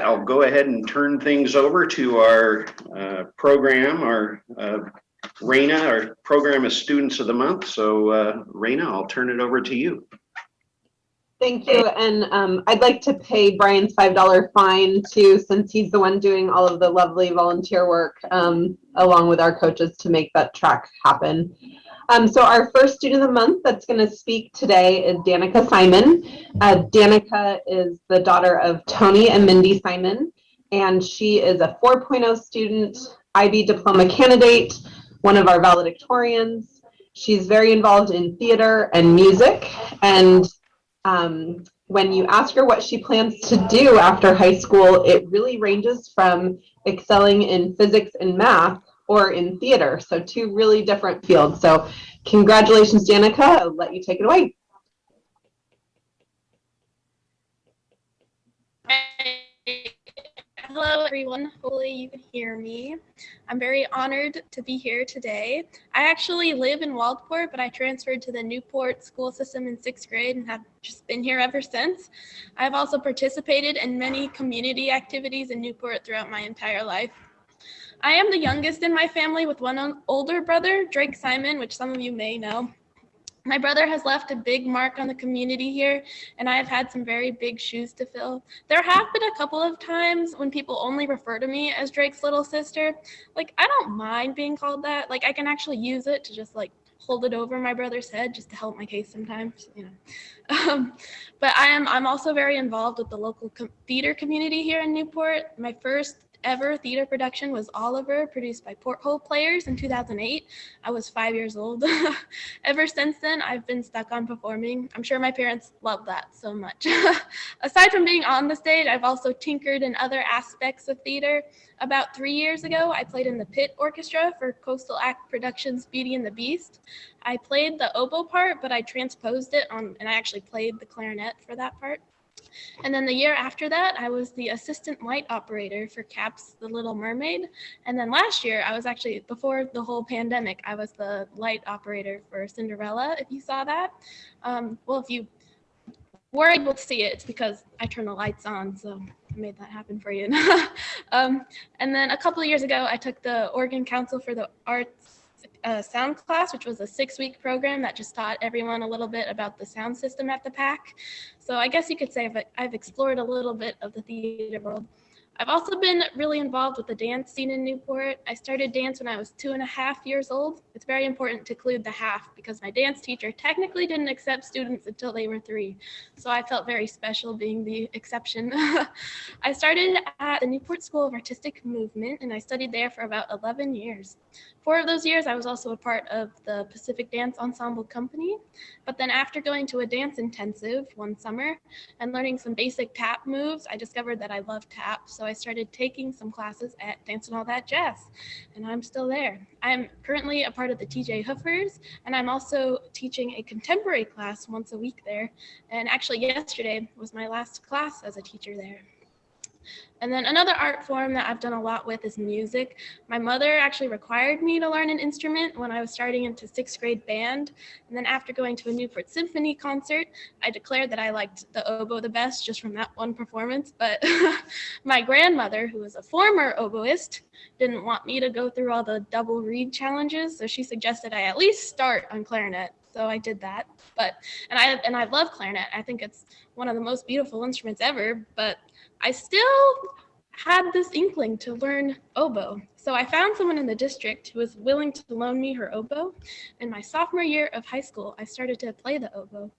I'll go ahead and turn things over to our program, our Raina, our program is Students of the Month. So Raina, I'll turn it over to you. Thank you. And I'd like to pay Brian's $5 fine too, since he's the one doing all of the lovely volunteer work along with our coaches to make that track happen. So our first student of the month that's going to speak today is Danika Simon. Danika is the daughter of Tony and Mindy Simon, and she is a 4.0 student, IB diploma candidate, one of our valedictorians. She's very involved in theater and music, and when you ask her what she plans to do after high school, it really ranges from excelling in physics and math or in theater. So two really different fields. So congratulations, Danika. I'll let you take it away. Hello, everyone. Hopefully you can hear me. I'm very honored to be here today. I actually live in Waldport, but I transferred to the Newport school system in 6th grade and have just been here ever since. I've also participated in many community activities in Newport throughout my entire life. I am the youngest in my family with one older brother, Drake Simon, which some of you may know. My brother has left a big mark on the community here, and I have had some very big shoes to fill. There have been a couple of times when people only refer to me as Drake's little sister. Like, I don't mind being called that. Like, I can actually use it to just like hold it over my brother's head just to help my case sometimes, you know. But I'm also very involved with the local theater community here in Newport. My first ever theater production was Oliver, produced by Porthole Players in 2008. I was 5 years old. Ever since then, I've been stuck on performing. I'm sure my parents love that so much. Aside from being on the stage, I've also tinkered in other aspects of theater. About 3 years ago, I played in the pit orchestra for Coastal Act Productions' Beauty and the Beast. I played the oboe part, but I transposed it and I actually played the clarinet for that part. And then the year after that, I was the assistant light operator for Cap's The Little Mermaid. And then last year, I was actually, before the whole pandemic, I was the light operator for Cinderella, if you saw that. Well, if you were able to see it, it's because I turned the lights on, so I made that happen for you. And then a couple of years ago, I took the Oregon Council for the Arts sound class, which was a 6-week program that just taught everyone a little bit about the sound system at the PAC. So I guess you could say I've explored a little bit of the theater world. I've also been really involved with the dance scene in Newport. I started dance when I was 2.5 years old. It's very important to include the half because my dance teacher technically didn't accept students until they were 3. So I felt very special being the exception. I started at the Newport School of Artistic Movement and I studied there for about 11 years. 4 of those years, I was also a part of the Pacific Dance Ensemble Company. But then after going to a dance intensive one summer and learning some basic tap moves, I discovered that I loved tap. So I started taking some classes at Dance and All That Jazz, and I'm still there. I'm currently a part of the TJ Hoofers, and I'm also teaching a contemporary class once a week there. And actually yesterday was my last class as a teacher there. And then another art form that I've done a lot with is music. My mother actually required me to learn an instrument when I was starting into 6th grade band. And then after going to a Newport Symphony concert, I declared that I liked the oboe the best just from that one performance. But my grandmother, who was a former oboist, didn't want me to go through all the double reed challenges. So she suggested I at least start on clarinet. So I did that. And I love clarinet. I think it's one of the most beautiful instruments ever, but I still had this inkling to learn oboe. So I found someone in the district who was willing to loan me her oboe. In my sophomore year of high school, I started to play the oboe.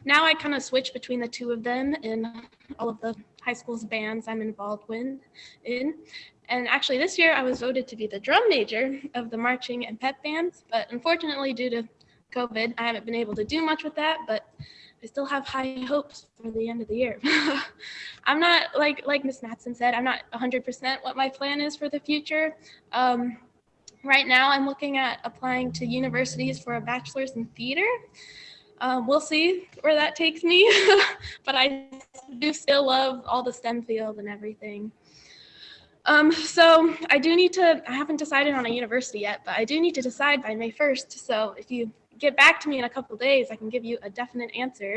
Now I kind of switch between the two of them in all of the high school's bands I'm involved in. And actually this year I was voted to be the drum major of the marching and pep bands, but unfortunately due to COVID, I haven't been able to do much with that, but I still have high hopes for the end of the year. I'm not, like Ms. Mattson said, I'm not 100% what my plan is for the future. Right now, I'm looking at applying to universities for a bachelor's in theater. We'll see where that takes me, but I do still love all the STEM field and everything. So I haven't decided on a university yet, but I do need to decide by May 1st. So if you get back to me in a couple days, I can give you a definite answer.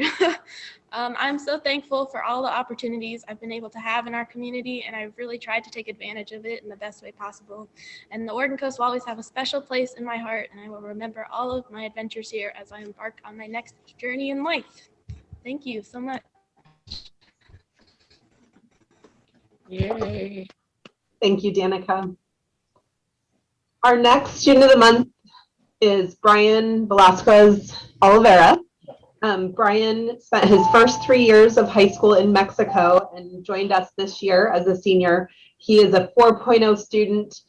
I'm so thankful for all the opportunities I've been able to have in our community, and I've really tried to take advantage of it in the best way possible. And the Oregon Coast will always have a special place in my heart, and I will remember all of my adventures here as I embark on my next journey in life. Thank you so much. Yay. Thank you, Danika. Our next student of the month is Bryan Velazquez-Olivera. Bryan spent his first 3 years of high school in Mexico and joined us this year as a senior. He is a 4.0 student.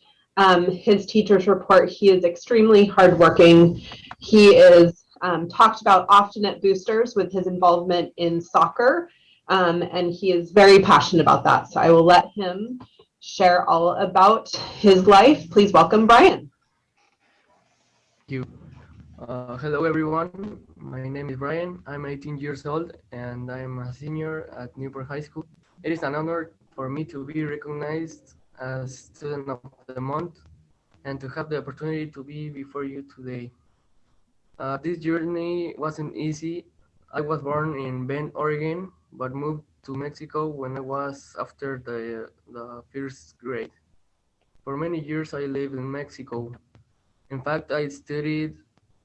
His teachers report he is extremely hardworking. He is talked about often at boosters with his involvement in soccer, and he is very passionate about that. So I will let him share all about his life. Please welcome Bryan. Thank you. Hello everyone, my name is Bryan. I'm 18 years old and I'm a senior at Newport High School. It is an honor for me to be recognized as Student of the Month and to have the opportunity to be before you today. This journey wasn't easy. I was born in Bend, Oregon, but moved to Mexico when I was after the first grade. For many years I lived in Mexico. In fact, I studied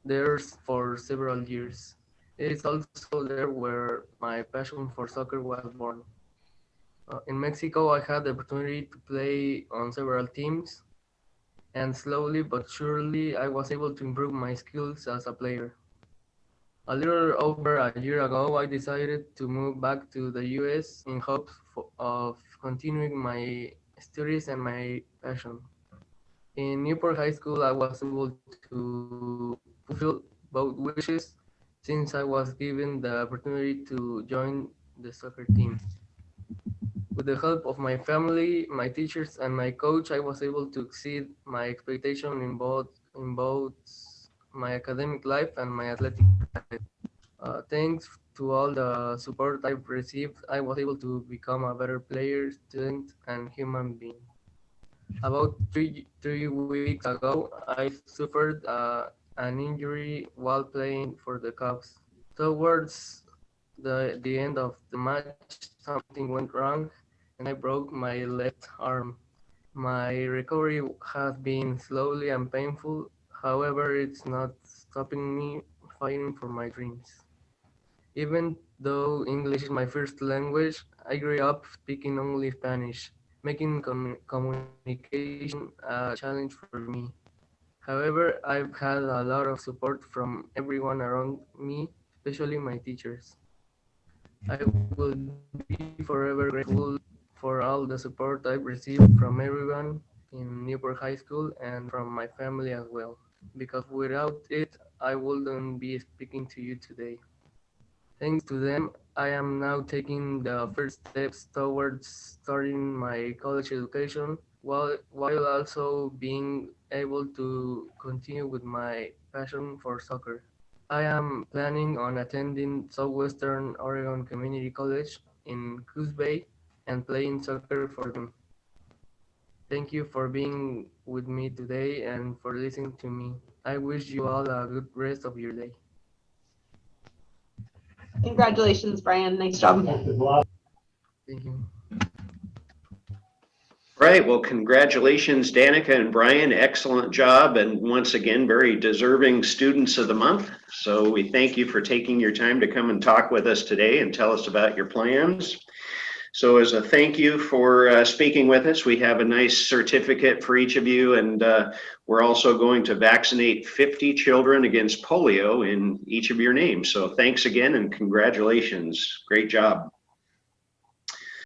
there for several years. It is also there where my passion for soccer was born. In Mexico, I had the opportunity to play on several teams, and slowly but surely, I was able to improve my skills as a player. A little over a year ago, I decided to move back to the US in hopes of continuing my studies and my passion. In Newport High School, I was able to fulfill both wishes since I was given the opportunity to join the soccer team. With the help of my family, my teachers, and my coach, I was able to exceed my expectation in both my academic life and my athletic life. Thanks to all the support I've received, I was able to become a better player, student, and human being. About three weeks ago, I suffered an injury while playing for the Cubs. Towards the end of the match, something went wrong and I broke my left arm. My recovery has been slowly and painful. However, it's not stopping me fighting for my dreams. Even though English is my first language, I grew up speaking only Spanish, making communication a challenge for me. However, I've had a lot of support from everyone around me, especially my teachers. I will be forever grateful for all the support I've received from everyone in Newport High School and from my family as well, because without it, I wouldn't be speaking to you today. Thanks to them, I am now taking the first steps towards starting my college education while also being able to continue with my passion for soccer. I am planning on attending Southwestern Oregon Community College in Coos Bay and playing soccer for them. Thank you for being with me today and for listening to me. I wish you all a good rest of your day. Congratulations, Bryan. Nice job. Thank you. Right, well, congratulations, Danika and Bryan. Excellent job, and once again, very deserving students of the month. So we thank you for taking your time to come and talk with us today and tell us about your plans. So as a thank you for speaking with us, we have a nice certificate for each of you, and we're also going to vaccinate 50 children against polio in each of your names. So thanks again and congratulations. Great job.